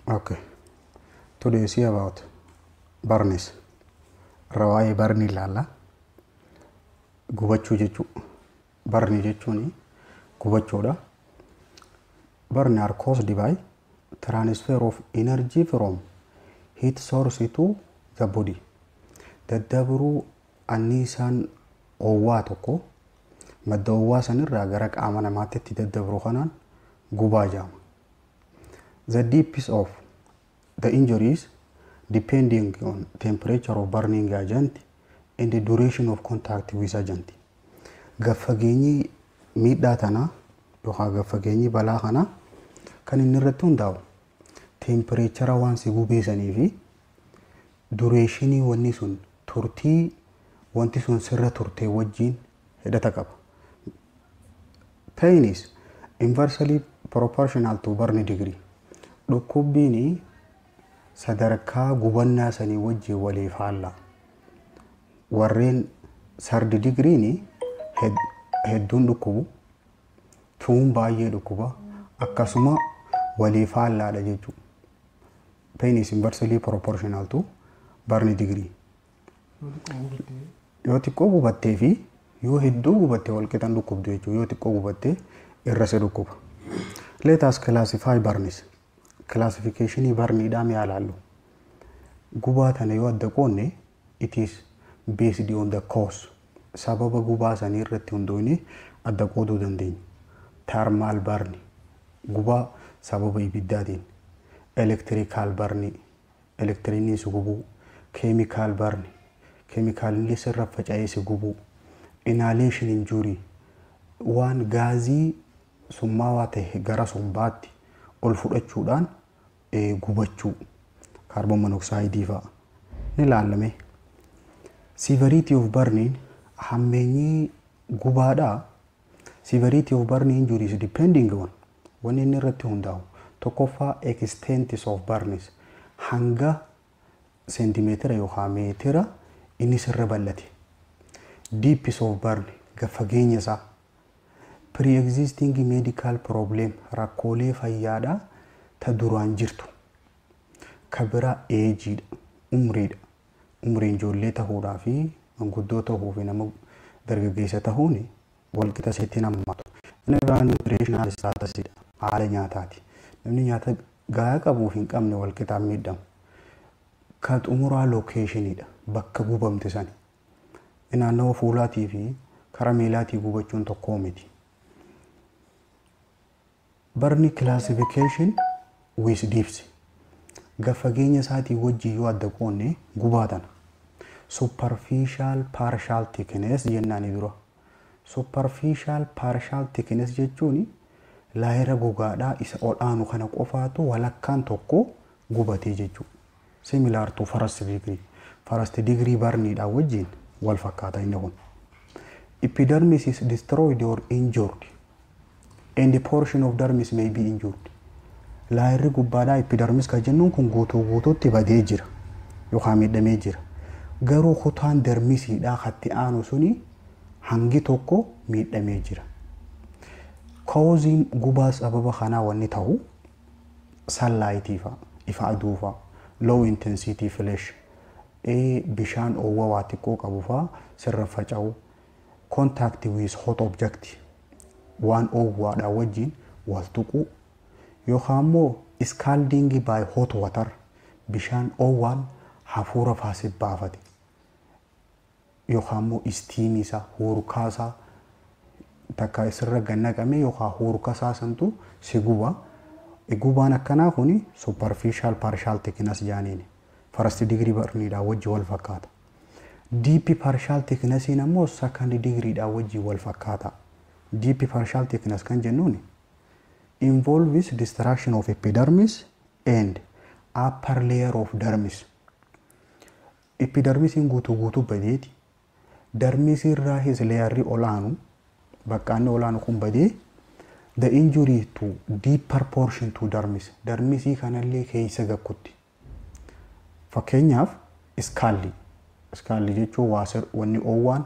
Okay. Today is about burns. Rawaaye barni laalla. Gubachuu jechuu. Barni jechuuni gubachuudha. Burn are caused by transfer of energy from heat source to the body. Daddabruu anniisaan oowwaa tokko madda oowwaa sanirraa gara qaama namaatti daddabruu kanaan gubaa jedhama. The depth of the injuries depending on temperature of burning agent and the duration of contact with agent. Gaffageenyi miidhaa tanaa yookaan gaffageenyi balaa kanaa kan inni irratti hundaa'u temperature waan si gubeessanii fi dureeshinii wanni sun turtii wanti sun sirra turtee wajjin hidhata qaba. Pain is inversely proportional to burn degree. Dhukkubbiin sadarkaa gubannaa sanii wajjin waliif faallaa. Warreen sardi digriin hedduun dhukkubu, tuun baay'ee dhukkuba, akkasuma waliif faallaadha jechuudha. Pain is inversely proportional to burn degree. Yoo xiqqoo gubattee fi yoo hedduu gubattee wal qixan dhukkubdu jechuudha. Yoo xiqqoo gubattee irra se dhukkuba. Let us classify burns. Classification burniidhaa mi'a ilaallu. Gubaa tana yoo adda qoonne it is based on the cause. Sababa gubaa sanii irratti hundoofne adda qooduu dandeenya. Thermal burn gubaa sababa ibiddaatiin. Electrical burn elektriinii si gubuu. Chemical burn chemicalli sirra faca'ee si gubuu. Inhalation injury waan gaazii summaawaa ta'e gara sombaatti ol fudhachuudhaan gubachuu. Carbon monoxide fa'a ni ilaalame. Severity of burning hammeenyi gubaadhaa. Severity of burning injuries depending on wanni inni irratti hundaa'u. Tokkoffaa extent of burns hanga sentimeetira yookaan meetira inni sirra bal'ate. Depth of burn gafageenya isaa. Pre-existing medical problem rakkoolee fayyaadhaa ta duraan jirtu. Kabira eejiidha, umriidha. Umriin ijoollee ta'uudhaa fi manguddoo ta'uu fi nama dargaggeessa ta'uun wal qixa seetti namatu. Inni biraan nutritional statusidha. Haala nyaataati. Namni nyaata gahaa qabuuf hin qabne wal qixaan miidhamu. Kan xumuraa locationidha. Bakka gubamte sani. Naannawa fuulaatii fi karaa miilaatii gubachuun tokkoo miti. Burn classification with depth. Gafageenya isaatii wajjin yoo adda qoonne gubaatan. Superficial partial thickness jennaani dura. Superficial partial thickness jechuun laayira gogaadhaa isa ol aanu kana qofaatu walakkaan tokko gubatee jechuudha. Similar to first degree. First degree burniidhaa wajjin wal fakkaata inni kun. Epidermis is destroyed or injured. And the portion of dermis may be injured. Laayirri gubbaadhaa epidermis kan jennuun kun guutuutti badee jira yookaan miidhamee jira. Garuu kutaan dermisiidhaa hatti aanu suni hangi tokko miidhamee jira. Causiin gubaa sababa kanaa wanni ta'u sunlight ifa aduu fa'a, low intensity flash, bishaan oowwaa xiqqoo qabu fa'a sirra faca'u, contact with hot object waan oowwaadhaa wajjin wal tuquu yookaan immoo scalding by hot water bishaan oowwaan hafuura faasif baafate yookaan immoo istiimisaa huurkaasaa takka isirra gannaqame yookaan huurkaasaa santu si guba. Gubaan akkanaa kuni superficial partial thickness jaaniin first degree burniidhaa wajjin wal fakkaata. Deep partial thickness immoo second degreedhaa wajjin wal fakkaata. Deep partial thickness kan jennuun involves destruction of epidermis and upper layer of dermis. Epidermis guutuu badeeti. Dermis irraa his layerri olaanu bakkaanni olaanu kun badee the injury to deeper portion to dermis. Dermisii kanallee keessa gakkutti. Fakkeenyaaf iskaalli. Iskaalli jechuun wanni oowwaan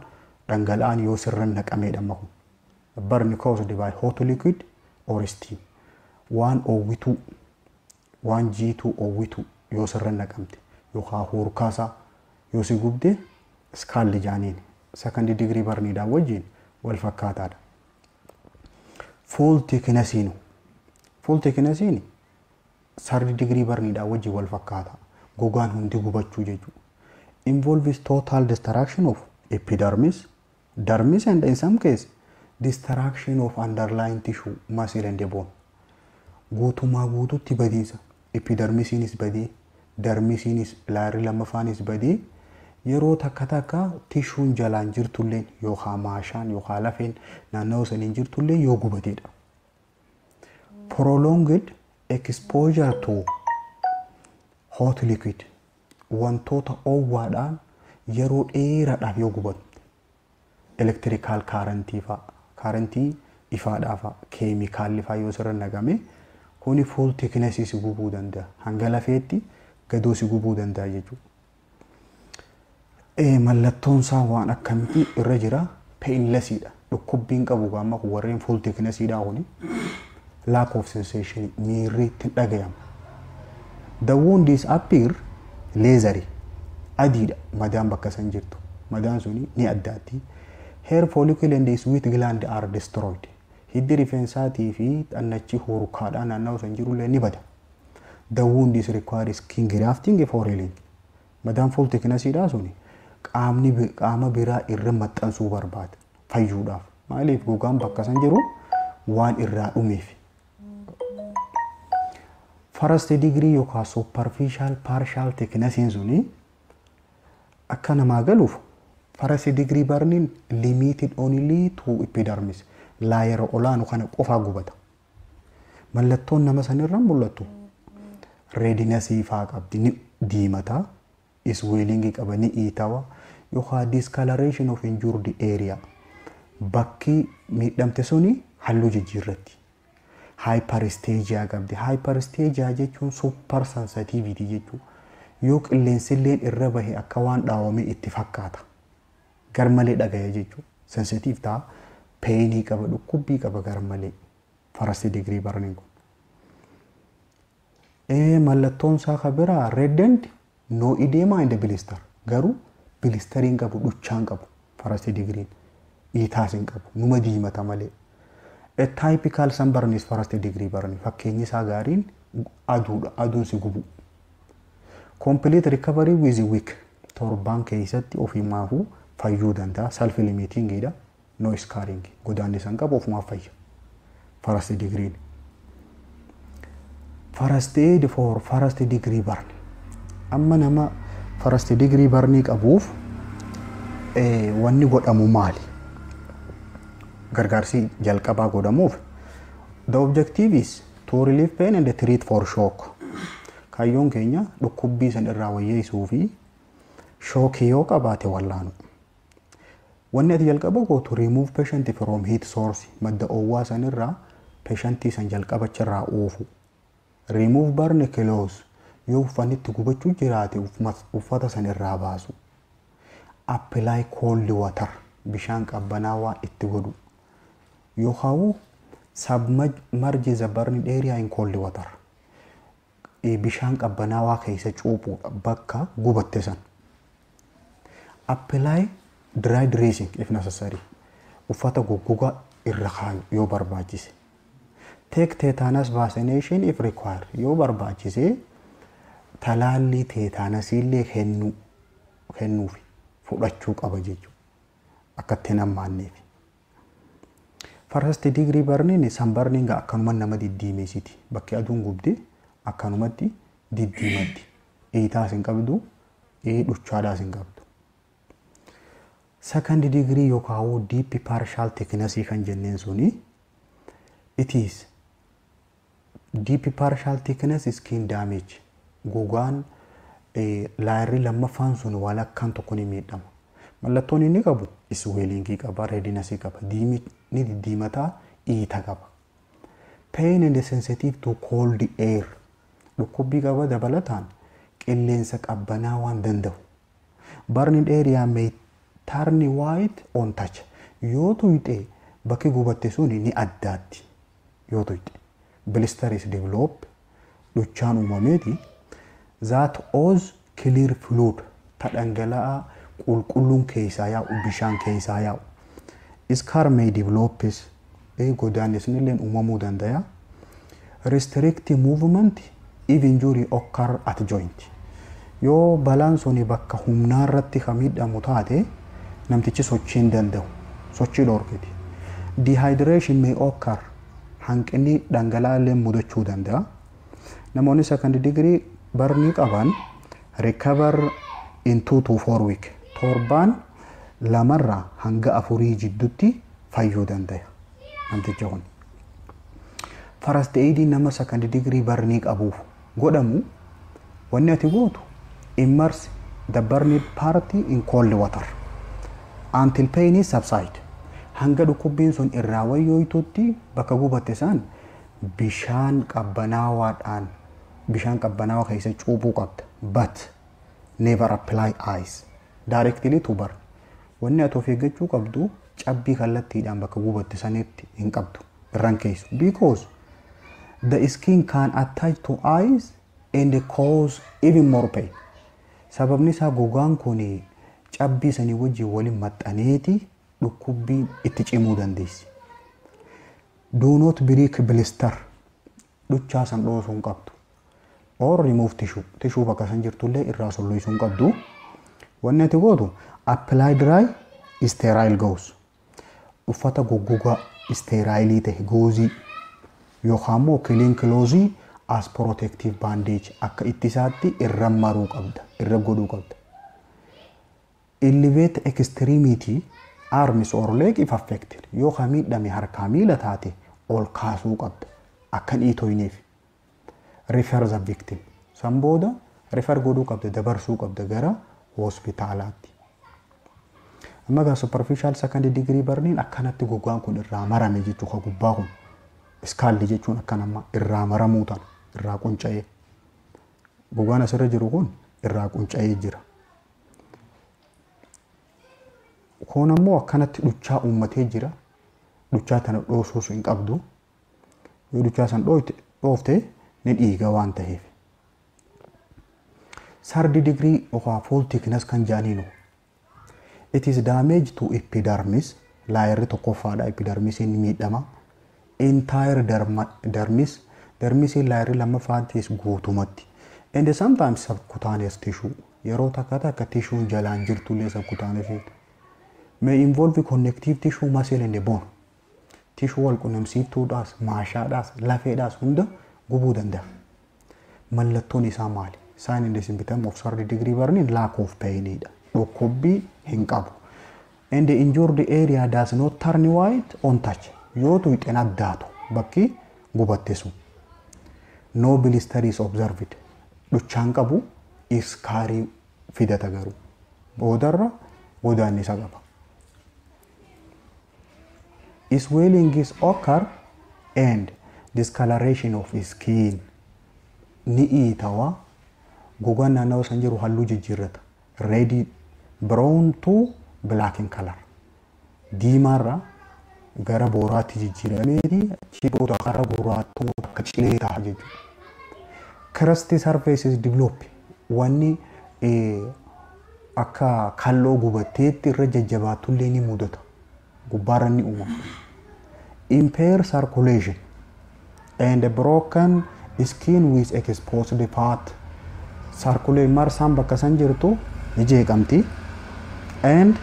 dhangala'aan yoo sirra naqamee dhamma kun. Burn caused by hot liquid or steam. One or two waan jiituu oowwitu yoo sirra naqamte yookaan hurkaasaa yoo si gubde skaalli jaaniin second degree barniidhaan wajjin wal fakkaataadha. Full thicknessiin third degree barniidhaan wajjin wal fakkaata. Gogaan hundi gubachuu jechuudha. Involves total destruction of epidermis, dermis, and in some case destruction of underlying tissue, muscle and bone. Guutumaa guututti badiinsa. Epidermisiinis badii, dermisiinis laarri lammaffaanis badii. Yeroo takka takka tishuun jalaan jirtulleen yookaan maashaan yookaan lafeen naannoo saniin jirtullee yoo gubateedha. Prolonged exposure to hot liquid wantoota oowwaadhaan yeroo dheeraadhaaf yoo gubatu electrical currentii ifaadhaa fa'a keemikaalli fa'a yoo sirra naqame kuni full thickness si gubuu danda'a hanga lafeetti gadoo si gubuu danda'a jechuudha. Mallattoon isaa waan akkamitti irra jira painlessiidha. Dhukkubbiin qabu gaamma warreen full thicknessiidha kuni lack of sensation miirri itti dhagayama. The wound is appear lasery adiidha madaan bakka san jirtu madaan suni ni addaatti. Hair follicle and sweat gland are destroyed. Hiddi rifeensaatii fi xannachi hurukaadhaan naannoo san jirullee ni bada. The wound is required skin grafting for healing. Madaan full thicknessiidha suni qaama biraa irra maxxansuu barbaada fayyuudhaaf. Maaliif gogaan bakka san jiru waan irraa dhumeef. First degree yookaan superficial partial thicknessiin suni akka namaa galuuf first degree burning limited only to epidermis laayera olaanu kana qofaa gubata. Mallattoon nama sanirraa mul'atu redinessii faa qabdi ni diimata swelling qaba ni iitawa yookaan discoloration of injured area bakki miidhamte suni halluu jijjiirratti. Hyperesthesia qabdi. Hyperesthesia jechuun super sensitivity jechuudha. Yoo qilleensilleen irra bahe akka waan dhaawame itti fakkaata. Garmalee dhagaya jechuudha. Sensitive ta'a. Painii qaba, dhukkubbii qaba garmalee. First degree burning kun. Mallattoon isaa kan biraa reddened no edema and blister. Garuu blistering qabu, dhuchaan qabu. First degree iitaas hin qabu. Numa diimata malee. A typical sunburn is first degree burn. Fakkeenyi isaa gaariin aduudha. Aduun si gubu. Complete recovery with a week. Torbaan keessatti ofiimaafuu fayyuu danda'a. Self limiting dha. No scarring. Godaanni san qabu ofumaaf fayya. First degree. First aid for first degree burn. Amma nama first degree burn qabuuf wanni godhamu maali? Gargaarsi jalqabaa godhamuuf. The objective is to relieve pain and treat for shock. Kaayyoon keenya dhukkubbii san irraa wayyeessuu fi shockii yoo qabaate wallaanu. Wanni ati jalqaba gootu remove patient from heat source madda oowwaa san irraa patientii san jalqabacharraa oofu. Remove burn clothes yoo uffanitti gubachuu jiraate uffata san irraa baasu. Apply cold water bishaan qabbanaawaa itti godhu. Yookaan submerge the burning area in cold water. Bishaan qabbanaawaa keessa cuuphuudha bakka gubatte san. Apply dry dressing if necessary. Uffata goggogaa irra kaayu yoo barbaachise. Take tetanus vaccination if required. Yoo barbaachise talaalli tetanasiillee kennuufi fudhachuu qaba jechuudha. Akkatti nammaanneef. First degree burning sunburning akkanuma nama diddiimeessiti. Bakki aduun gubde akkanumatti diddiimatti. Iitaas hin qabdu, dhuchaadhaas hin qabdu. Second degree yookaan deep partial thickness kan jenneen suni it is deep partial thickness skin damage. Gogaan laayirri lammaffaan sun walakkaan tokko ni miidhama. Mallattoon inni qabu swelling qaba, redness qaba, ni diddiimataa, iita qaba. Pain and sensitive to cold air. Dhukkubbii qaba dabalataan qilleensa qabbanaa waan danda'u. Burning area may turn white on touch. Yoo tuyxe bakki gubatte suni ni addaatti. Yoo tuyxe blister is develop dhuchaan uumameeti that owes clear fluid ta dhangala'aa qulqulluun keessaa yaa'u bishaan keessaa yaa'u scar may develop godaanisnilleen uumamuu danda'a restrictive movement if injury occur at joint yoo balaan suni bakka humnaa irratti miidhamu taate namtichi sochii hin danda'u sochii dhorkiti dehydration may occur hanqinni dhangala'aa illee mudachuu danda'a namoonni second degree barnii qaban recover in 2 to 4 week torbaan lamarraa hanga 4 jidduutti fayyuu danda'a namtichi kun first aid nama second degree barnii qabuuf godhamu wanni ati gootu immerse the burned part in cold water until pain is subside hanga dhukkubbiin sun irraa wayyooytutti bakka gubatte san bishaan qabbanaawaa keessa cuubuu qabda but never apply ice directly to burn wanni ati of eeggachuu qabdu cabbii kallattiidhaan bakka gubatte sanitti hin qabdu irraan keessu because the skin can attach to ice and cause even more pain sababni isaa gogaan kun cabbii sanii wajjin waliin maxxaneeti dhukkubbii itti cimuu dandeessi do not break blister dhuchaa san dhoosuu hin qabdu or remove tissue bakka san jirtullee irraa solloisuu hin qabdu wanni ati gootu apply dry sterile gauze uffata goggogaa sterile ta'e goozii yookaan immoo clean clothes as protective bandage akka ittisaatti irra maruu qabda irra godhuu qabda elevate extremity arms or leg if affected yookaan miidhame harkaa miila taate ol kaasuu qabda akka dhiitoyneef refer the victim san booda refer godhuu qabda dabarsuu qabda gara hospitaalaatti amma gaa superficial second degree burning akkanatti gogaan kun irraa marame jechuu ka gubbaa kun iskaalli jechuun akkanamma irraa maramuu tan irraa qunca'ee gogaan asirra jiru kun irraa qunca'ee jira kun ammoo akkanatti dhuchaa uummatee jira dhuchaa tana dhoosuus hin qabdu yoo dhuchaa san dhoofte ni dhiiga waan ta'eef third degree yookaan full thickness kan jaaniinu it is damage to epidermis laayerri tokkoffaadha epidermisiin miidhama entire dermis laayerri lammaffaattis guutumatti and sometimes subcutaneous tissue yeroo takka tissuun jalaan jirtullee subcutaneous may involve connective tissue muscle and bone tissue wal qunnamsiiftuudhaas maashaadhaas lafeedhaas hunda gubuu danda'a mallattoon isaa maali sign and symptom of third degree burning lack of pain dha dhukkubbii hin qabu and the injured area does not turn white on touch yoo tuqxeen addaatu bakki gubatte sun no blister is observed dhuchaan qabu iskaarii fidata garuu boodarra godaannisa qaba swelling is occur and discoloration of skin ni iitawa gogaan naannawaa san jiru halluu jijjiirrata red brown to black in color diimaarra gara booraatti jijjiirameeti chiboota qarra gurraattuu akka cilee ta'a jechuudha crusty surfaces develop wanni akka kalloo gubatteetti irra jajjabaatullee ni mudata gubbaarra ni uumama impair circulation and broken skin with exposed part circulate marsaan bakka san jirtu ni jeeqamti and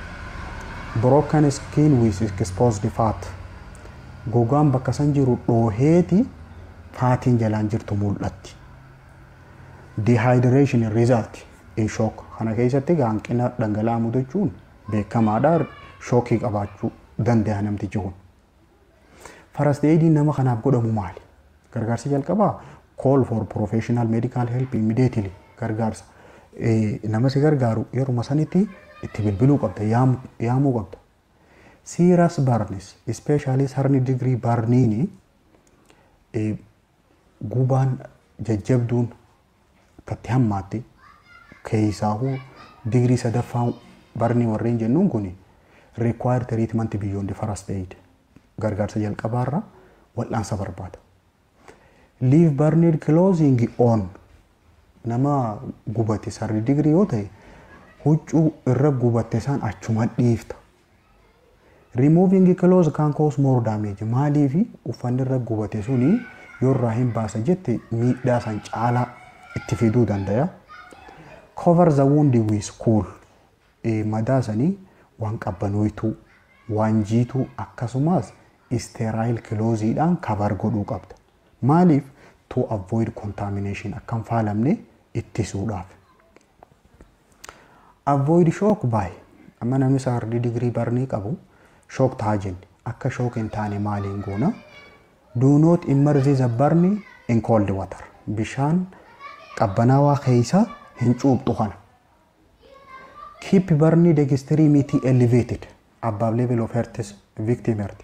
broken skin with exposed fat gogaan bakka san jiru dhooheeti faatiin jalaan jirtu mul'atti dehydration result in shock kana keessatti hanqina dhangala'aa mudachuun beekamaadha shockii qabaachuu danda'a namtichi kun first aid nama kanaaf godhamu maali gargaarsa jalqabaa call for professional medical help immediately gargaarsa nama si gargaaru yeruma sanitti itti bilbiluu qabda yaamuu qabda serious burns especially third degree burning gubaan jajjabduun katti hammaatti keessaahu degree sadaffaa barni warreen jennuun kun required treatment beyond the first aid gargaarsa jalqabaarra wal'aansa barbaada Leave burned clothing on. Nama gubate sarri degree yoo ta'e huccuu irra gubate san achuma dhiifta. Removing clothes can cause more damage. Maaliif uffanni irra gubate suni yoo irraa hin baasa jette miidhaa san caalaa itti fiduu danda'a. Cover the wound with cool. Madaa sanii waan qabbanoytuu, waan jiituu akkasumas sterile clothes-dhaan cover godhuu qabda. Maaliif? To avoid contamination akkan faalamne ittisuudhaaf. Avoid shock by. Amma namni sardi degree barnii qabu shock ta'a jenne. Akka shock hin taane maaliin goona? Do not immerse the burn in cold water. Bishaan qabbanaawaa keessa hin cuubxu kana. Keep burning dexterity elevated above level of hurt victim hurt.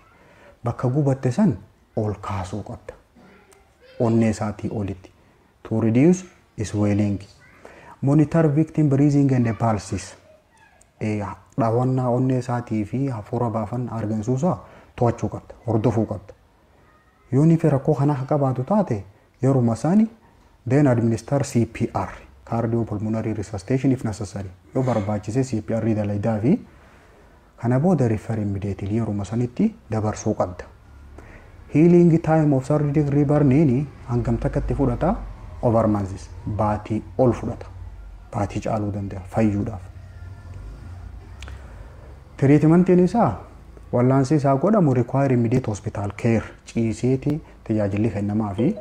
Bakka gubatte san ol kaasuu qabda. Onnee isaatii olitti. To reduce swelling. Monitor victim breathing and pulses. Dhaawannaa onnee isaatii fi hafuura baafan argamsiisaa to'achuu qabda. Hordofuu qabda. Yoo ni rakkoo kana qabaatu taate yeruma isaanii then administer CPR. Cardiopulmonary resuscitation if necessary. Yoo barbaachise CPR dalagaa fi kana booda refer immediately yeruma sanitti dabarsuu qabda. Healing time of third degree burn hangam takkatti fudhata over months. Baatii ol fudhata. Baatii caaluu danda'a fayyuudhaaf. Treatmentiin isaa wallaansi isaa godhamu require immediate hospital care. Ciiseeti tajaajilli kennamaa fi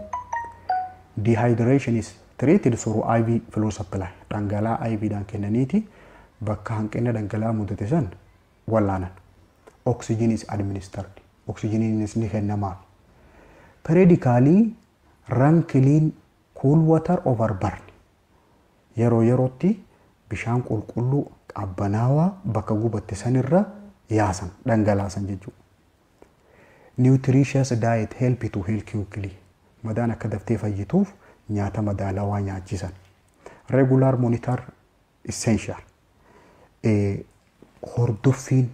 dehydration is treated through IV flow supply. Dhangala'aa IV dhaan kennaniiti bakka hanqina dhangala'aa mudate san wallaanan. Oxygen is administered. Oxygen is ni kennamaa. Periodically run clean cool water over burn. Yeroo yerootti bishaan qulqulluu qabbanaawaa bakka gubatte sanirra yaasan dhangalaasan jechuudha. Nutritious diet help to heal quickly. Madaan akka daftee fayyituuf nyaata madaalawaa nyaachisan. Regular monitor essential. Hordoffiin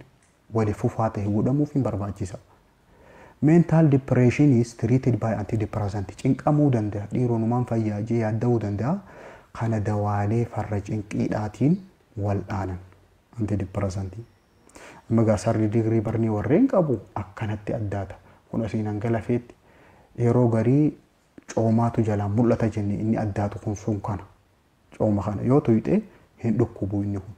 wali fufaa ta'e godhamuuf hin barbaachisa. Mental depression is treated by antidepressant. Cinqamuu danda'a. Dhiironumaan fayyaajee yaadda'uu danda'a. Kana dawaalee farra cinqiidhaatiin waldhaanan antidepressant. Amma gaasarri degree barnii warreen qabu akkanatti addaata. Kun asiin hangalafeetti yeroo garii coomaatu jalaan mul'ata jenne inni addaatu kun sun kana. Cooma kana yoo tuyxe hin dhukkubu inni kun.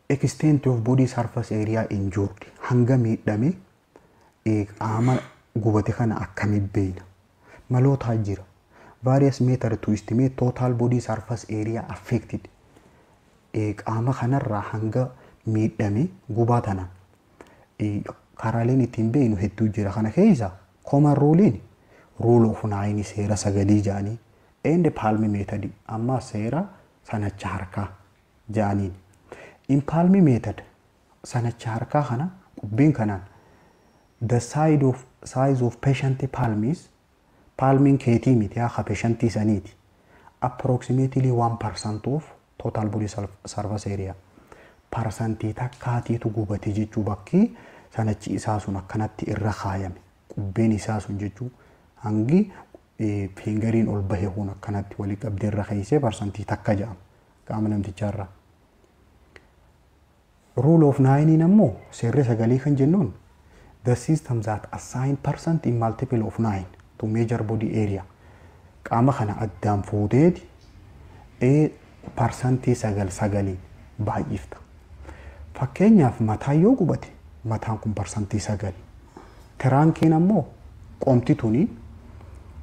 Extent of body surface area injured. Hanga miidhame qaama gubate kana akkamitti beeyna. Maloota jira. Various methods to estimate total body surface area affected. Qaama kanarraa hanga miidhame gubatana. Karaaleen ittiin beeynu hedduu jira. Kana keessa common rule of nine seera sagalii jaanii and palm method amma seera sanacha harkaa jaaniin. In palm method sanacha harkaa kana qubbiin kanaan the size of patient palms palming keetii miti haa patientii saniiti approximately 1% of total body surface area parsantii takkaatiitu gubate jechuu bakki sanachi isaa sun akkanatti irra kaayame qubbeen isaa sun jechuu hangi fingeriin ol bahe kun akkanatti walii qabdee irra kaayisee parsantii takka jedhama qaama namticharraa. Rule of nine ammoo seerri sagalii kan jennuun the system that assign percent in multiple of nine to measure body area. Qaama kana addaan fuuteeti parsantii sagalii baay'ifta. Fakkeenyaaf mataa yoo gubate mataan kun parsantii 9. Tiraankiin ammoo qomti tuni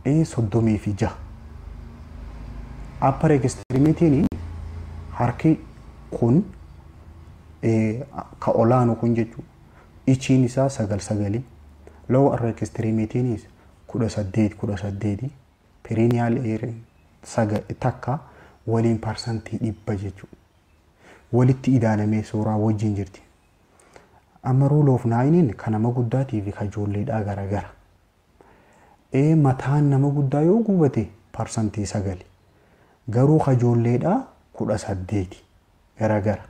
36. Upper extremity harki kun ka olaanu kun jechuudha. Ichiin isaa 9. Lower extremity is 18. Perineal area takka waliin parsantii 100 jechuudha. Walitti idaalamee suuraa wajjin jirti. Amma rule of nine kan nama guddaatii fi ijoolleedhaa garagara. Mataan nama guddaa yoo gubate parsantii 9. Garuu ijoolleedhaa 18 garagara.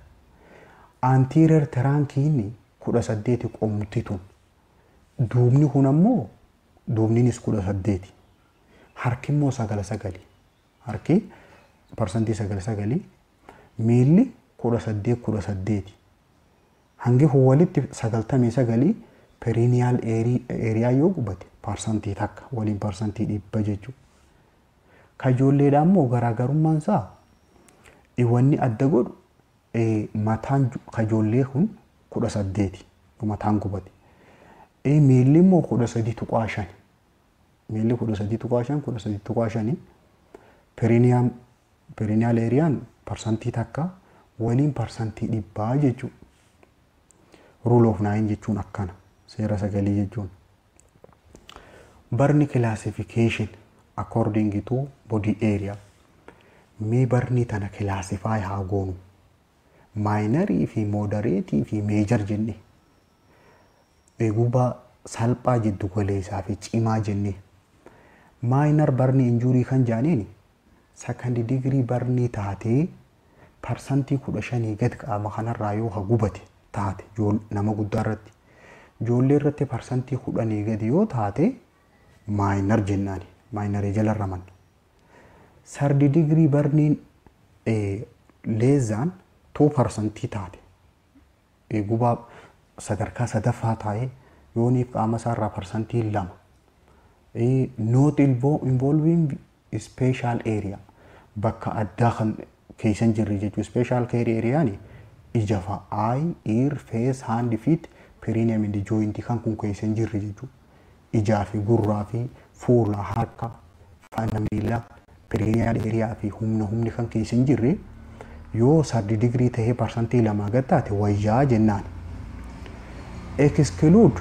Anterior trunkiin 18 qomti tun. Duubni kun ammoo duubniinis 18 harki immoo 9 harki parsantii 9 miilli 18 hangi walitti 99 perineal area yoo gubate parsantii takka waliin parsantii 100 jechuudha. Kajoolleedhaan immoo garaagarummaan isaa wanni adda godhu mataan kajoollee kun 18 mataan gubate. Miilli immoo 13.5 miilli 13.5 perineal areaan parsantii takka waliin parsantii 100 jechuudha. Rule of 9 jechuun akkana seera 9 jechuun. Barni classification according to body area. Mee barni tana classify haa goonu. Minor fi moderate fi major jenne. Eeguba salphaa jiddu galeessaa fi cimaa jenne. Minor barni injury kan jaaniin second degree barni taatee parsantii 15 gad qaama kanarraa yoo hagubate taate nama guddaa irratti. Ijoollee irratti parsantii 10 gad yoo taate minor jennaani. Minor jala raman. Third degree barniin less than 2% taate. Eeguba sadarkaa sadaffaa taa'ee yooniif qaama isaarraa parsantii 2. Not involving special area. Bakka addaa kan keessan jirri jechuudha. Special care areaan ija fa'a, eye, ear, face, hand, feet, perineum and joint kan kun keessan jirri jechuudha. Ijaa fi gurraa fi fuula harka faana miila perineal area fi humni kan keessan jirri yoo 3 degree ta'ee parsantii 2 gad taate wayyaa jennaan. Exclude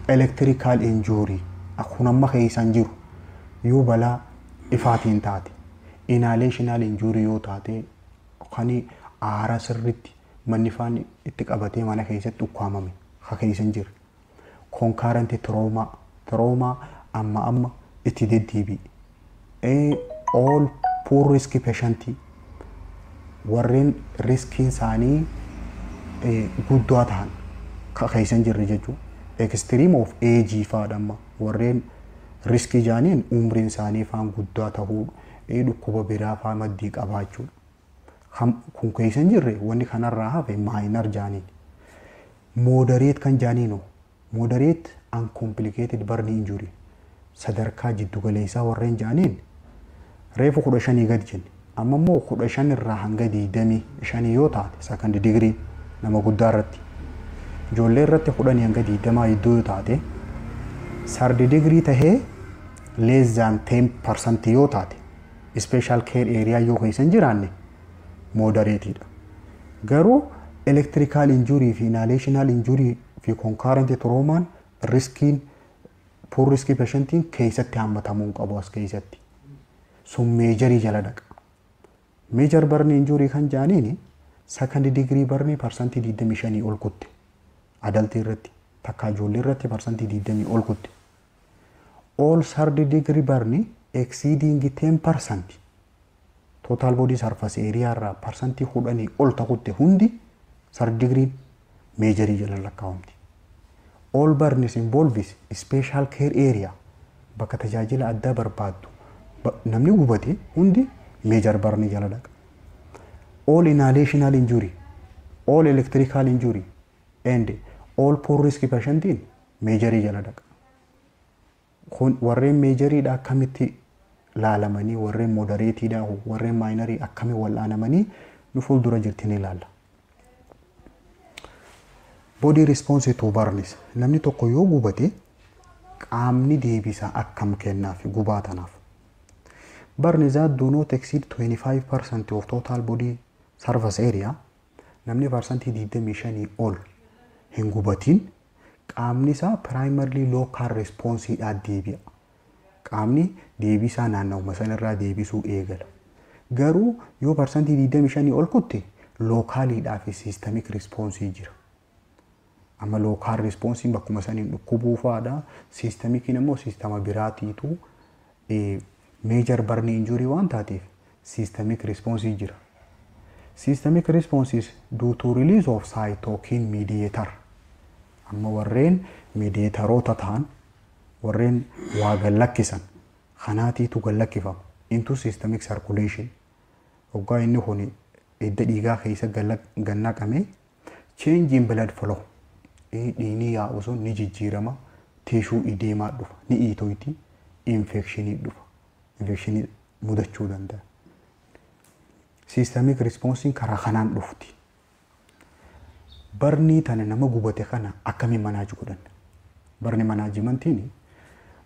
electrical injury akkuma amma keessan jiru yoo balaa ifaatiin taate. Inhalational injury yoo taate kan aara sirriitti manni faan itti qabatee mana keessatti ukkaamame ka keessan jirri. Concurrent trauma amma itti deddeebi. All poor risk patient warreen riskiin isaanii guddaa ta'an ka keessan jirri jechuudha. Extreme of age faadhamma warreen riskii jaaniin umriin isaanii faan guddaa ta'uu dhukkuba biraa faa maddii qabaachuudha. Kun keessan jirre wanni kanarraa hafe minor jaaniin. Moderate kan jaaniinu moderate uncomplicated burn injury sadarkaa jiddu galeessaa warreen jaaniin reefu 15 gad jenne. Amma immoo 15 irraa hanga 25 yoo taate second degree nama guddaa irratti. Ijoollee irratti 10 hanga 20 iddoo yoo taate third degree tahee less than 10% yoo taate special care area yoo keessan jiraanne moderate dha. Garuu electrical injury fi inhalational injury fi concurrent traumaan riskiin poor risk patientiin keessatti hammatamuu qabu as keessatti. Sun major jala dhaqa. Major burn injury kan jaaniin second degree burn parsantii 25 ol kutte. Adult irratti takka ijoollee irratti parsantii 20 ol kutte. All third degree burn exceeding 10% total body surface area irraa parsantii 10 ol takutte hundi third degree major jala lakkaa'amti. All burns involves special care area bakka tajaajila addaa barbaaddu namni gubate hundi major burn jala dhaqa. All inhalational injury, all electrical injury and all poor risk patientiin major jala dhaqa. Warreen majoridha akkamitti laalamanii warreen moderateidha warreen minorii akkami wal'aanamanii nu fuuldura jirtin ilaalla. Body response to burns. Namni tokko yoo gubate qaamni deebisaa akkam kennaaf gubaa tanaaf. Burns that do not exceed 25% of total body surface area. Namni parsantii 25 ol hin gubatiin qaamni isaa primarily local response dha deebi'a. Qaamni deebisaa naannawuma sanarraa deebisuu eegala. Garuu yoo parsantii 25 ol kutte localidhaa fi systemic response jira. Amma local response bakkuma saniin dhukkubuu faadha. Systemic immoo sistema biraatiitu major burn injury waan taateef systemic response jira. Systemic response is due to release of cytokine mediator. Amma warreen mediatorota ta'an warreen waa gallakkisan kanaatiitu gallakkifama into systemic circulation waggaa inni kun edda dhiigaa keessa gannaqame change in blood flow dhiigni yaa'u sun ni jijjiirama tissue ideemaa dhufa ni iitoyti infectionii dhufa infectionii mudachuu danda'a systemic response karaa kanaan dhufti barni tana nama gubate kana akkamiin manage godhan barni managementiin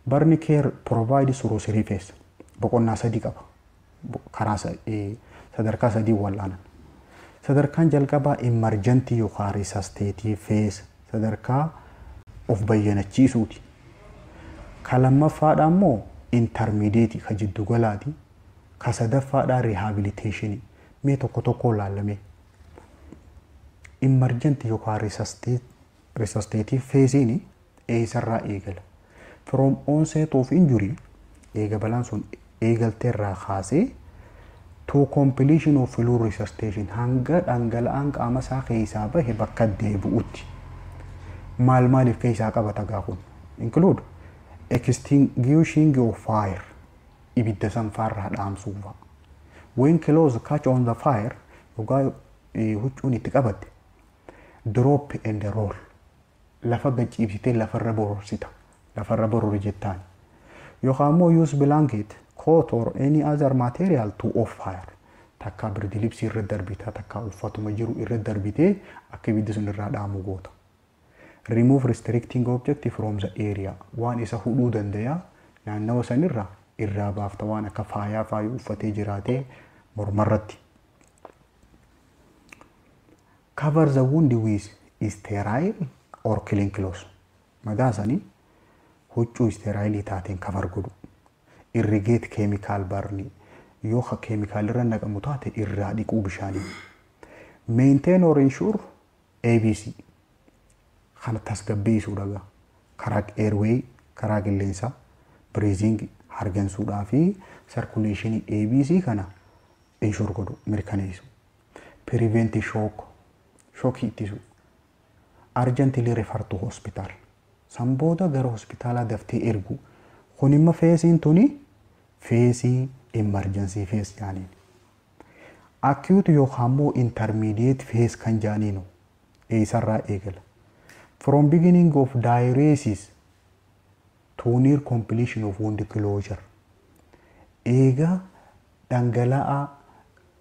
barni care provide through three phase boqonnaa sadii qaba karaa sadarkaa sadii wal'aanan sadarkaan jalqabaa emergency yookaan resuscitative phase sadarkaa of bayyanachiisuuti ka lammaffaadha immoo intermediate ka jiddu galaati ka sadaffaadha rehabilitation mee tokko tokko laalame emergency yookaan resuscitative phase ni eesarraa eegala from onset of injury eega balaan sun eegalteerraa kaasee to completion of fluid resuscitation hanga dhangala'aan qaama isaa keessaa bahe bakka deebi'utti maaliif keessaa qabata gaafun include extinguishing of fire ibidda sanfaarraa dhaamsuufa when clothes catch on the fire yogaa huccuun itti qabatte drop and roll lafa gachiibsitee lafarra bororsita lafarra borori jettaan yookaan immoo use blanket coat or any other material to off fire takka birdilipsi irra darbita takka uffatuma jiru irra darbitee akka ibiddi sun irraa dhaamu goota remove restricting object from the area waan isa hudhuu danda'a naannawa sanirra irraa baafta waan akka faayaa uffatee jiraatee mormarratti cover the wound with sterile or clean clothes madaasani huccuu sterile taateen cover godhu irrigate chemical burning yoo chemical irra naqamu taate irraa dhiquu bishaanii maintain or ensure ABC kana tasgabbeessuu dhaga karaa airway karaa qilleensa breathing hargansuudhaa fi circulation ABC kana ensure godhu mirkaneessu prevent shock ittisu urgently refer to hospital sambooda gara hospitaalaa daftee ergu kun imma feesiin tuni feesii emergency phase jaaniin acute yookaan immoo intermediate phase kan jaaniinu eesarraa eegala from beginning of diuresis to near completion of wound closure eega dhangala'aa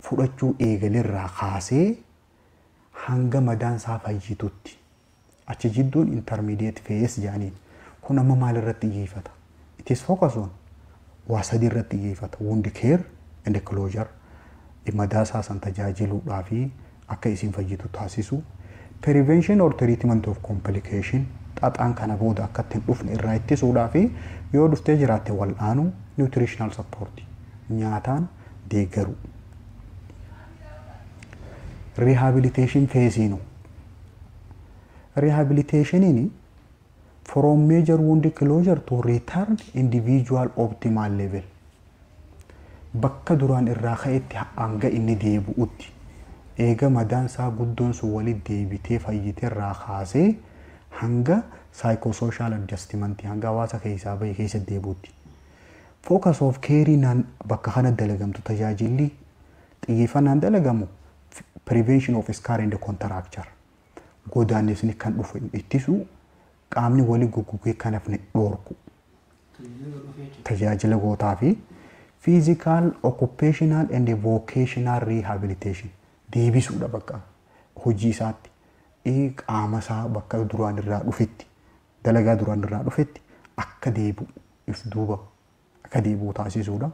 fudhachuu eegalirraa kaasee hanga madaan isaa fayyitutti achi jidduun intermediate phase jaaniin kun amma maal irratti xiyyeeffata it is focus on waa sadii irratti xiyyeeffata wound care and closure madaasaa san tajaajiluudhaa fi akka isin fayyitu taasisu prevention or treatment of complication xaxaan kana booda akka ittiin dhufne irraa ittisuudhaa fi yoo dhuftee jiraatte wal'aanu nutritional support nyaataan deeggaru rehabilitation phase inu rehabilitation ini from major wound closure to return individual optimal level bakka duraan irraa ka'etti hanga inni deebi'utti eega madaan isaa guddoon sun walitti deebitee fayyitee irraa kaasee hanga psychosocial adjustment hanga hawaasa keessaa bahee keessa deebi'utti focus of care naan bakka kana dalagamtu tajaajilli xiyyeeffannaan dalagamu prevention of scar and contracture godaannesni kan dhufu ittisu qaamni walii goggogee kan hafne dhoorku tajaajila gootaa fi physical occupational and vocational rehabilitation deebisuudha bakka hojii isaatti qaama isaa bakka duraan irraa dhufetti dalagaa duraan irraa dhufetti akka deebi'u if duuba akka deebi'u taasisuudha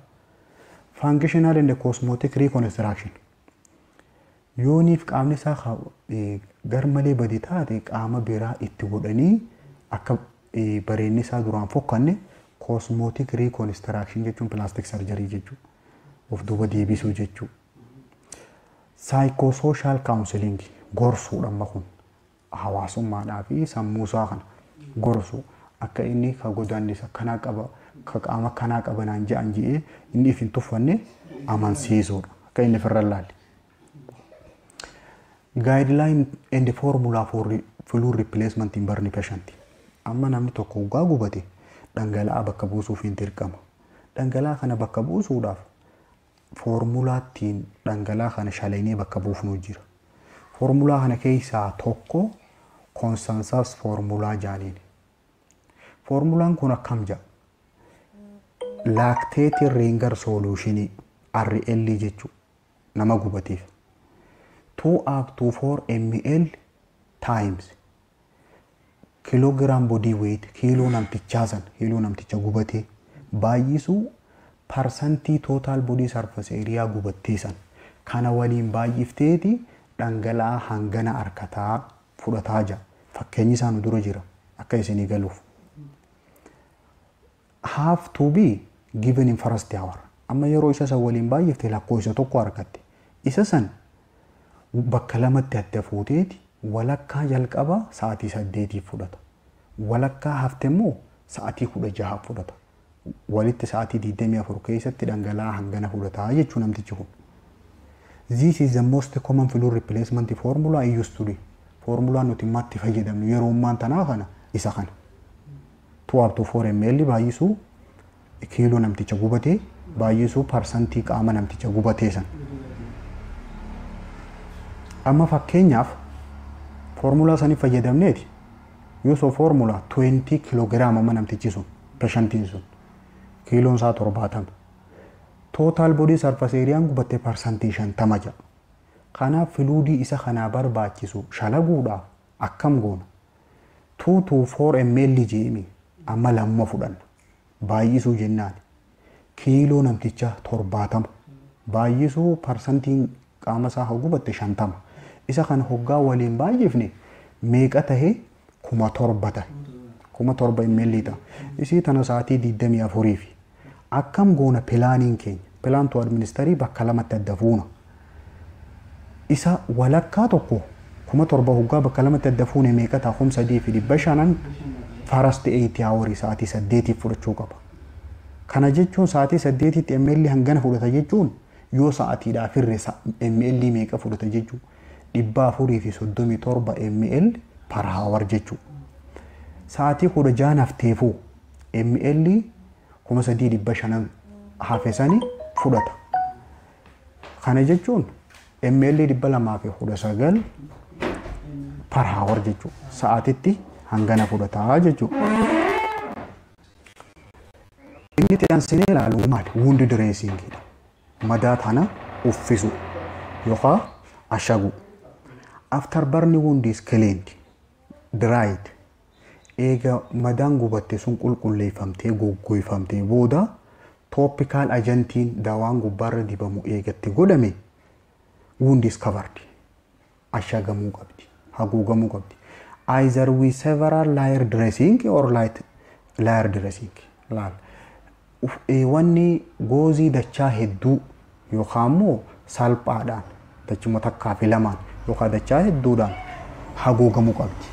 functional and cosmetic reconstruction yooniif qaamni isaa garmalee badii taate qaama biraa itti godhanii akka bareenni isaa duraan fokkanne cosmetic reconstruction jechuun plastic surgery jechuudha of duuba deebisuu jechuudha psychosocial counseling gorsuudha amma kun hawaasummaadhaa fi sammuu isaa kana gorsu akka inni ka godaannisa kanaa qaba ka qaama kanaa qabanaan je'an je'ee inni if hin tuffanne amansiisuudha akka inni firra laalli guideline and formula for fluid replacement in burn patient amma namni tokko ugaa gubate dhangala'aa bakka buusuuf hin dirqama. Dhangala'aa kana bakka buusuudhaaf foormulaattiin dhangala'aa kana shalaynee bakka buufnu jira. Foormulaa kana keessaa tokko consensus foormulaa jaaniin. Foormulaan kun akkam jedha? Lactate ringer solution RL jechuudha nama gubateef 2 up to 4 ml times kilogram body weight kiiloo namticha gubatee baay'isuu percentii total body surface area gubattee san kana waliin baay'ifteeti dhangala'aa hangana harkataa fudhataa jira. Fakkeenyi isaan dura jira akka isinii galuuf. Have to be given in first hour. Amma yeroo isa san waliin baay'ifte lakkoofsa tokko harkatte. Isa san bakka lamatti adda fuuteeti walakkaa jalqaba sa'aatii 8 fudhata. Walakkaa hafte immoo sa'aatii 16 fudhata. Walitti sa'aatii 24 keessatti dhangala'aa hangana fudhata jechuun namtichi kun. This is the most common fluid replacement formula I used to do. Formula nuti matti fayyadamnu yeroo ammaan tanaa kana isa kana. 2 up to 4 ml baay'isuu kiiloo namticha gubatee baay'isuu percentii qaama namticha gubatee san. Amma fakkeenyaaf formula sanii fayyadamneeti use of formula 20 kilogram amma namtichi sun patientiin sun kiiloon isaa 70 total body surface area gubattee percentii 50 jira. Kanaaf fluidii isa kanaa barbaachisu shalaguudhaaf akkam goona 2 to 4 ml jeemi amma lamma fudhanna baay'isuu jennaan kiiloo namticha 70 baay'isuu percentiin qaama isaa gubatte 50 isa kan hoggaa waliin baay'ifne meeqa tahe 7,000 tahe 7,000 ml ta'a. Isii tana sa'aatii 24 fi akkam goona pilaaniin keenya pilaantu administarii bakka lamatti adda fuuna. Isa walakkaa tokko 7,000 hoggaa bakka lamatti adda fuune meeqa ta'a 3,500 first 8 hours sa'aatii 8 fudhachuu qaba. Kana jechuun sa'aatii 8tti ml hangana fudhata jechuun yoo sa'aatiidhaaf irre ml meeqa fudhata jechuun 437 ml per hour jechuudha. Sa'aatii 16 hafteefuu ml 3,500 hafesanii fudhata. Kana jechuun ml 219 per hour jechuudha. Sa'aatitti hangana fudhataa jechuudha. Inni ta'ansinee ilaalu maali? Wound dressing. Madaa tana uffisu yookaan ashagu. After burning wound is cleaned, dried. Eega madaan gubatte sun qulqulleeffamtee goggoifamtee booda topical agentiin dawaan gubbaarra dibamu eegatti godhame wound is covered. Ashagamuu qabdi, haguugamuu qabdi. Either with several layer dressing or light layer dressing. Laal. Wanni goozii dachaa hedduu yookaan immoo salphaadhaan dachuma takkaa fi lamaan yookaan dachaa hedduudhaan haguugamuu qabdi.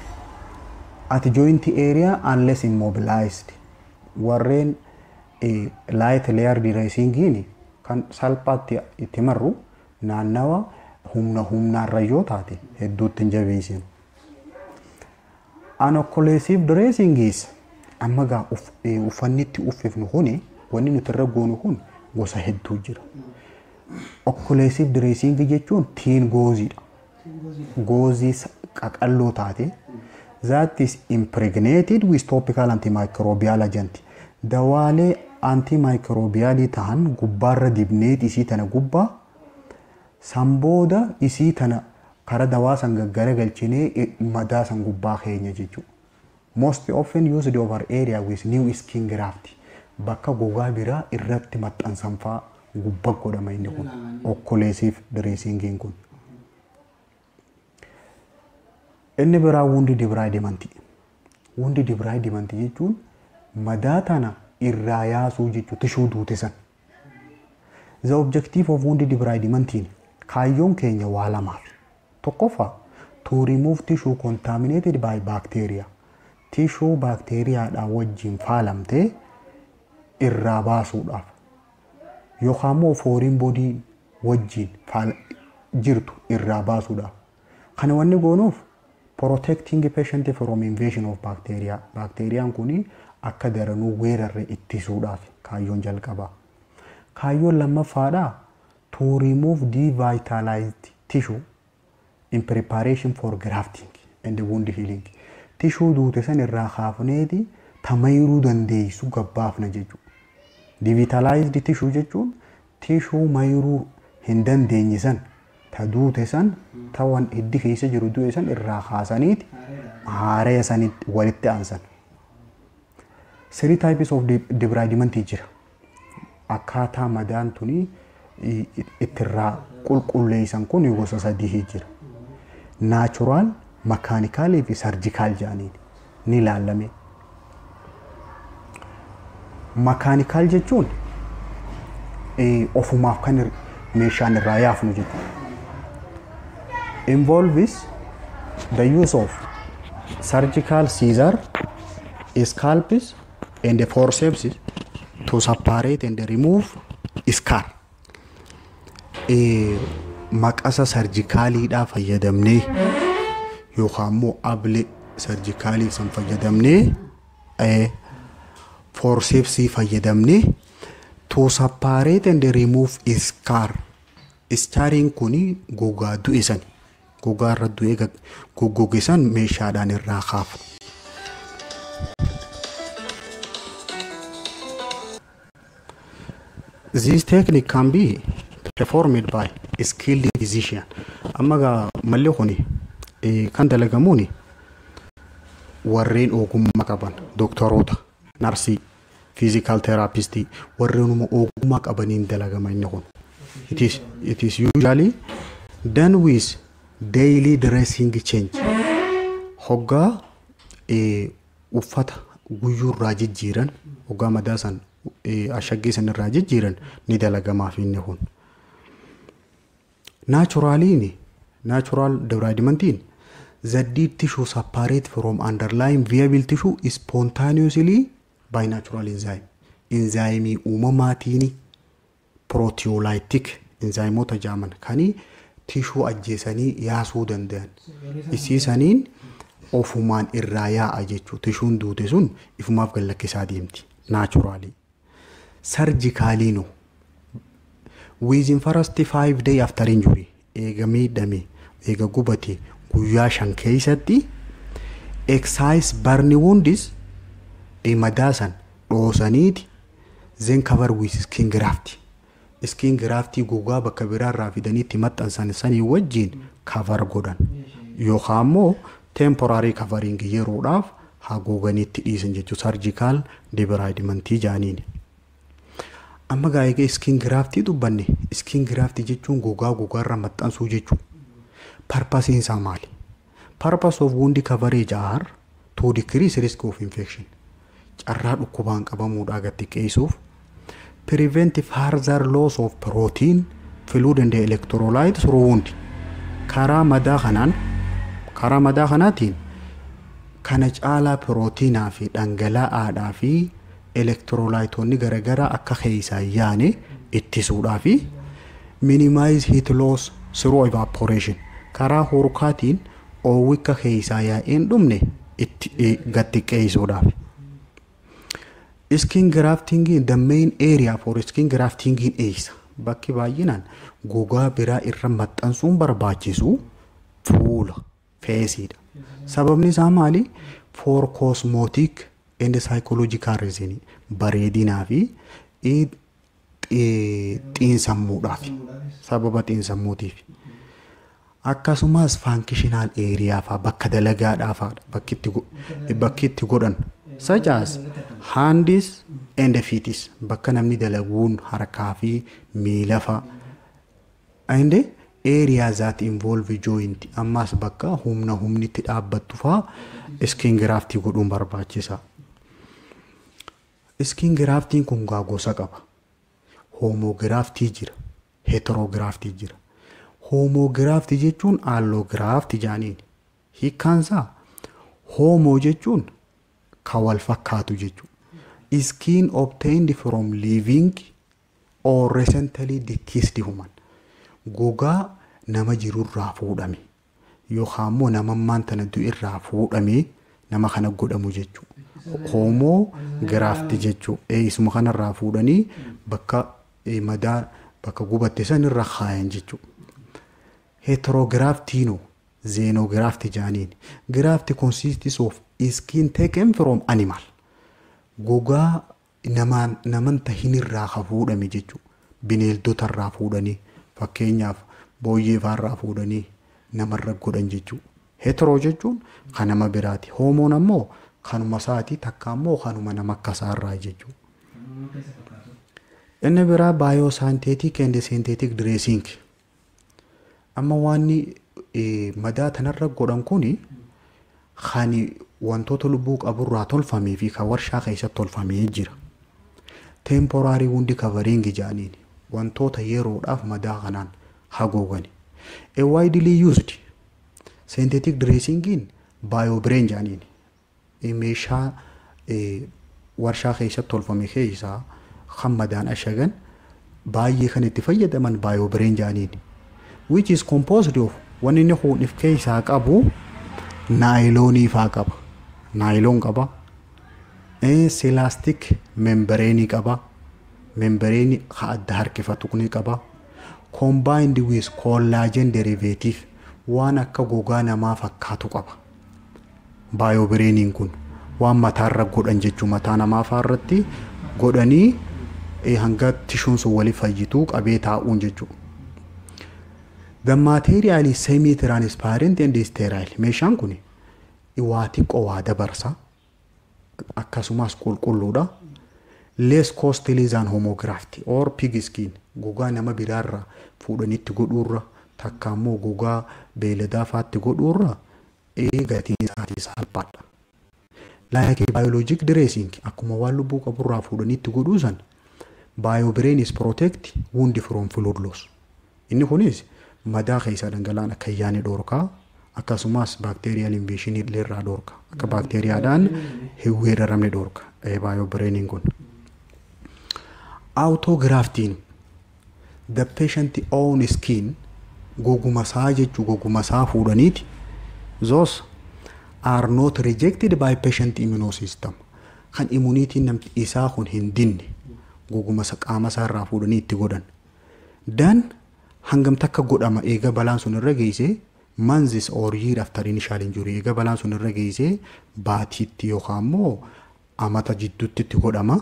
At joint area unless immobilized. Warreen light layer dressing kan salphaatti itti marru naannawa humnaarra yoo taate hedduutti hin jabeessin. Anocclusive dressing is amma gaa uffannitti uffifnu kuni wanni nuti irra goonu kun gosa hedduu jira. Occlusive dressing jechuun tiin gooziidha. Goozii qaqalloo taate that is impregnated with topical antimicrobial agent. Dawaalee antimicrobial ta'an gubbaarra dibneet isii tana gubbaa sambooda isii tana kara dawaa san gaggaragalchinee madaa san gubbaa keenya jechuudha. Most often used over area with new skin graft. Bakka gogaa biraa irratti maxxansanfaa gubbaa godhama inni kun. Occlusive dressing kun. Inni biraa wound debridement. Wound debridement jechuun madaa tana irraa yaasuu jechuudha tishuu duute san. The objective of wound debridement kaayyoon keenya waa lamaaf. Tokkoffaa to remove tissue contaminated by bacteria. Tissue bacteriaadhaa wajjin faalamtee irraa baasuudhaaf yookaan immoo foreign body wajjin jirtu irraa baasuudhaaf. Kana wanni goonuuf protecting patient from invasion of bacteria. Bacteriaan kuni akka daranuu weerarre ittisuudhaaf kaayyoon jalqabaa. Kaayyoon lammaffaadhaa to remove devitalized tissue in preparation for grafting and wound healing. Tissue duute san irraa kaafneeti tamayruu dandeessu gabbaafna jechuudha. Devitalized tissue jechuun tissue mayruu hin dandeenye san ta duute san tawan hiddi keessa jiru du'e san irraa kaasaniiti haaree sanitti walitti aansan. 3 types of debridement jira. Akkaataa madaan tuni ittirraa qulqulleessan kun gosa 3 jira. Natural, mechanical fi surgical jedhaniin ni ilaalame. Mechanical jechuun ofumaaf kan meeshaan irraa yaafnu jechuudha. Involves the use of surgical scissors, scalpels, and forceps to separate and remove scar. Maqasa sarjikaaliidhaa fayyadamnee yookaan immoo able sarjikaalii san fayyadamnee forcepsii fayyadamnee to separate and remove scar. Scarring kuni gogaa du'e san gogaa irra du'e goggoge san meeshaadhaan irraa kaafu. This technique can be performed by a skilled physician. Amma ga malli kuni kan dalagamuuni warreen ogummaa qaban doktoroota, narsii, physical therapist warreen ogummaa qabaniin dalagama inni kun. It is usually done with daily dressing change. Hoggaa uffata guyyuu irraa jijjiiran hoggaa madaa san ashaggee san irraa jijjiiran ni dalagamaaf inni kun. Natural debridementiin the deep tissue separate from underlying viable tissue is spontaneously by natural enzyme. Enzyme uumamaatiin proteolytic enzymoota jaaman kanii tissue ajjeesanii yaasuu danda'an. Isiisaniin ofumaan irraa yaa'a jechuudha. Tissuun duute sun ifumaaf gallakkisaa deemti. Naturally. Surgically no. Within first 5 days after injury, eega miidhame, eega gubate, guyyaa 5 keessatti excise burn wounds madaasan dhoosaniiti then cover with skin graft. Skin graft gogaa bakka biraa irraa fidaniitti maxxansan sanii wajjin cover godhan. Yookaan immoo temporary covering yeroodhaaf haguuganiitti dhiisan jechuudha. Surgical debridement jaaniin. Amma gaa'eega skin graft dubbanne skin graft jechuun gogaa irra maxxansuu jechuudha. Purpose isaa maali? Purpose of wound coverage are to decrease risk of infection. Carraa dhukkubaan qabamuudhaa gadi xiqqeessuuf, prevent further loss of protein, fluid and electrolytes through wound. Karaa madaa kanaatiin kana caalaa proteinaa fi dhangala'aadhaa fi electrolytoonni garagaraa akka keessaa yaane ittisuudhaa fi minimize heat loss through evaporation. Karaa horkaatiin oowwikka keessaa yaa'een dhumne gadi xiqqeessuudhaaf. Skin grafting, the main area for skin grafting is bakki baay'inaan gogaa biraa irra maxxansuun barbaachisu fuula feesiidha. Sababni isaa maali? For cosmetic and psychological reason. Bareedinaa fi xiinsammuudhaaf. Sababa xiinsammuutiif. Akkasumas functional area fa bakka dalagaadhaaf bakki itti godhan. Such as hands and feet, bakka namni dalaguun harkaa fi miila fa. And areas that involve joint, ammas bakka humni itti dhaabbattu fa skin grafting godhuun barbaachisa. Skin grafting kun gosa qaba. Homograftii jira, heterograftii jira. Homograftii jechuun allograftii jaaniin. Hiikkaansaa homo jechuun ka wal fakkaatu jechuudha. Skin obtained from living or recently deceased human. Gogaa nama jirurraa fuudhame yookaan immoo nama maanta du'e irraa fuudhame nama kana godhamu jechuudha. Homoo giraafti jechuudha. Isuma kanarraa fuudhanii bakka madaa bakka gubatte sanirra kaayan jechuudha. Heterograftiino xenografti jaaniin. Grafti consists of skin taken from animal. Gogaa naman tahinirraa fuudhame jechuudha. Bineeldotarraa fuudhanii fakkeenyaaf booyyee faarraa fuudhanii namarra godhan jechuudha. Hetero jechuun kan nama biraati. Homoon ammoo kanuma isaati takka ammoo kanuma nama akkasaarraa jechuudha. Inni biraa biosynthetic and synthetic dressing. Amma waan madaa tanarra godhan kuni kan wantoota lubbuu qaburraa tolfamee fi kan warshaa keessatti tolfamee jira. Temporary wound covering jaaniin wantoota yeroodhaaf madaa kanaan haguugani. A widely used synthetic dressing in biobrain jaaniin meeshaa warshaa keessatti tolfame keessaa kan madaan ashagan baay'ee kan itti fayyadaman biobrain jaaniin, which is composed of waan inni huudhif keessaa qabu naayilonii faa qaba. Naayiloon qaba. Elastic membrane qaba. Membrane adda harkifatu ni qaba. Combined with collagen derivative waan akka gogaa namaa fakkaatu qaba. Biobrainiin kun waan mataarra godhan jechuu mataa namaa faarratti godhanii hanga tishuun sun wali fayyituu qabee taa'uun jechuu. The material is semi-transparent and sterile. Meeshaan kun iwaati qowaa dabarsa. Akkasumas qulqulluudha. Less costly than homograft or pig skin. Gogaa nama biraarra fuudhanitti godhuurra takka ammoo gogaa beeladaa faatti godhuurra gatiin isaatii salphaadha. Like biologic dressing akkuma waan lubbuu qaburraa fuudhanitti godhuusan biobrain is protect wound from fluid loss. Inni kunis madaa keessaa dhangala'aan akka yaani dhoorkaa akkasumas bacterial invasion illee irraa dhoorka. Akka bacteriaadhaan hin weeraramne dhoorka biobrainiin kun. Autografting the patient own skin goguma isaa jechuu goguma isaa fuudhaniiti. Those are not rejected by patient immune system. Kan immunitiin namti isaa kun hin dinne goguma isaa qaama isaa irraa fuudhanii itti godhan. Dan hangam takka godhama eega balaan sun irra geessee months or year after initial injury eega balaan sun irra geessee baatiitti yookaan immoo amata jidduutti itti godhama.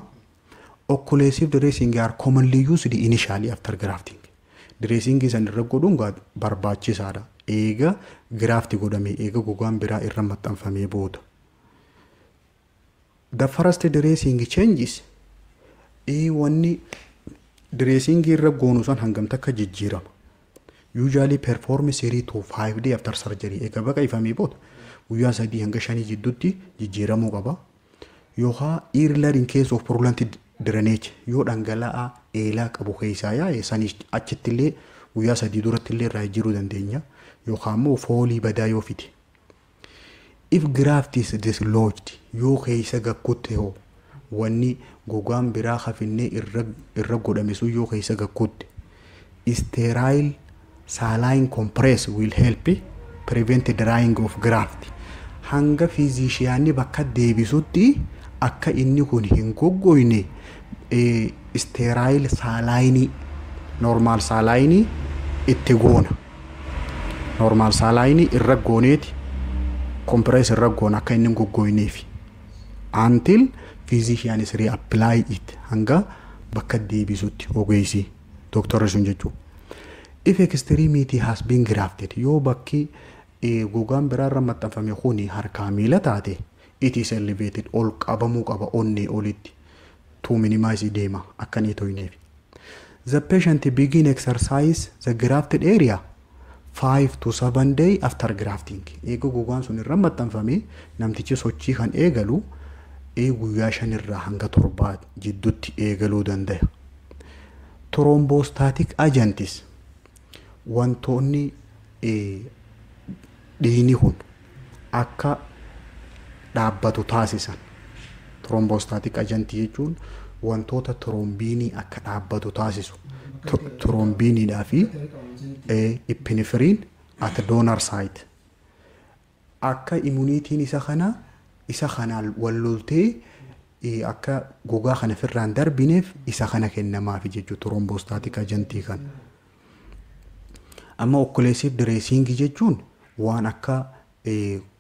Occlusive dressing are commonly used initially after grafting. Dressing isan irra godhuun barbaachisaadha. Eega grafti godhame eega gogaan biraa irra maxxanfamee booda. The first dressing changes wanni dressing irra goonu san hangam takka jijjiirama. Usually perform 3 to 5 days after surgery. Eega baqa ifamee booda guyyaa 3 hanga 5 jidduutti jijjiiramuu qaba. Yookaan earlier in case of prolonged drainage yoo dhangala'aa eelaa qabu keessaa yaa'e sanis achitti illee guyyaa 3 duratti illee irraa jiruu dandeenya. Yookaan immoo foolii badaa yoo fide. If graft is dislodged yoo keessa gakkutte hoo wanni gogaan biraa hafinnee irra godhame sun yoo keessa gakkutte sterile saline compress will help prevent drying of graft. Hanga fiizishiyaanni bakka deebisutti akka inni kun hin goggoyne sterile saline normal saline itti goona. Normal saline irra gooneeti compress irra goona akka inni goggoyneef until physician is reapply it hanga bakka deebisutti ogeessi doctor sun jechuudha. If extremity has been grafted yoo bakki gogaan biraarra maxxanfame kuni harkaa miila taate it is elevated ol qabamuu qaba onnee olitti to minimize edema akka inni toyneef. The patient begin exercise the grafted area 5 to 7 days after grafting. Eega gogaan sun irra maxxanfame namtichi sochii kan eegalu guyyaa 5 irraa hanga 7 jidduutti eegaluu danda'a. Thrombostatic agents wantoonni dhiigni kun akka dhaabbatu taasisan. Thrombostatic agent jechuun wantoota trombiinii akka dhaabbatu taasisu. Trombiiniidhaa fi epinephrine at donor site. Akka immunitiin isa kana isa kanaan wal loltee akka gogaa kana firraan darbineef isa kana kennamaaf jechuudha thrombostatic agentii kan. Amma occlusive dressing jechuun waan akka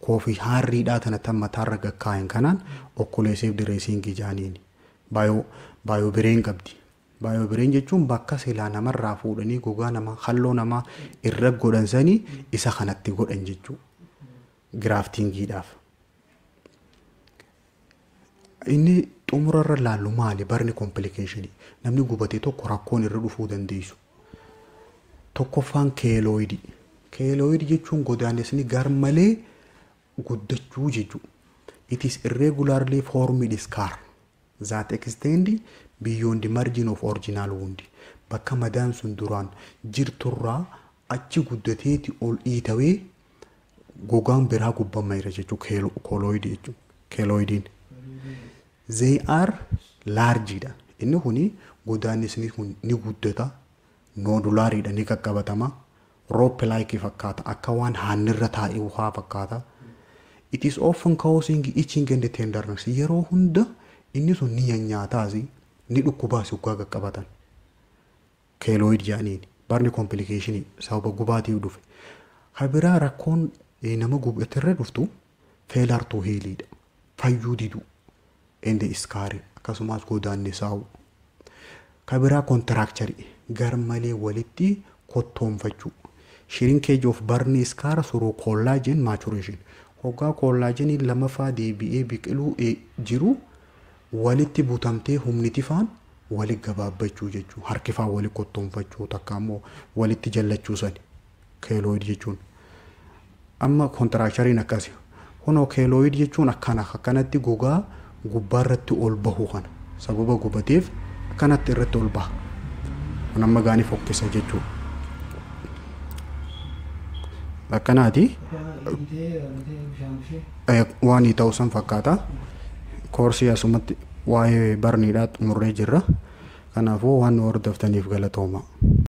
koofii harriidhaa tana mataarra gakkaa'en kanaan occlusive dressing jaaniini. Baayobireen qabdi. Baayobireen jechuun bakka silaa namarraa fuudhanii gogaa nama halloo namaa irra godhansanii isa kanatti godhan jechuudha. Graftingiidhaaf. Inni xumurarra laallu maali barni complication namni gubatee tokko rakkoon irra dhufuu dandeessu. Tokkoffaan keelooyidii. Keelooyidii jechuun godaannesni garmalee guddachuu jechuudha. It is irregularly formed scar that extend beyond the margin of original wound. Bakka madaan sun duraan jirturraa achi guddateeti ol dhiitawee gogaan biraa gubbameera jechuudha keelooyidii jechuudha. Keelooyidiin. They are large. Inni kuni godaannesni kun ni guddata. Nodulaariidha ni qaqqabatama. Rope like fakkaata akka waan haannirra taa'ee uhaa fakkaata. It is often causing itching and tenderness. Yeroo hunda inni sun ni nyaataasi ni dhukkubaasi ugaa qaqqabatan. Keelooyid jaaniin barni complication sababa gubaatiif dhufe. Habiraa rakkoon nama gubatirra dhuftu failure to heal. Fayyuu didu. Ende iskaari akkasumas godaannesaa'u. Kabiraa contracture garmalee walitti kottoonfachuu. Shrinkage of burn scar through collagen maturation. Hoggaa collagen lamaffaa deebi'ee biqiluu jiru walitti butamtee humniti faan wali gabaabbachuu jechuu. Harkifaa wali kottoonfachuu takka ammoo walitti jallachuu sani. Keelooyid jechuun. Amma contracturein akkasi. Kunoo keelooyid jechuun akkanatti gogaa gubbaarratti ol bahu kana. Sababa gubateef akkanatti irratti ol baha. Kun amma gaanii fokkisa jechuudha. Akkanaati waan ta'uu san fakkaata. Koorsii asumatti waa'ee barniidhaa xumurree jirra. Kanaafuu waan nu hordoftaniif galatooma.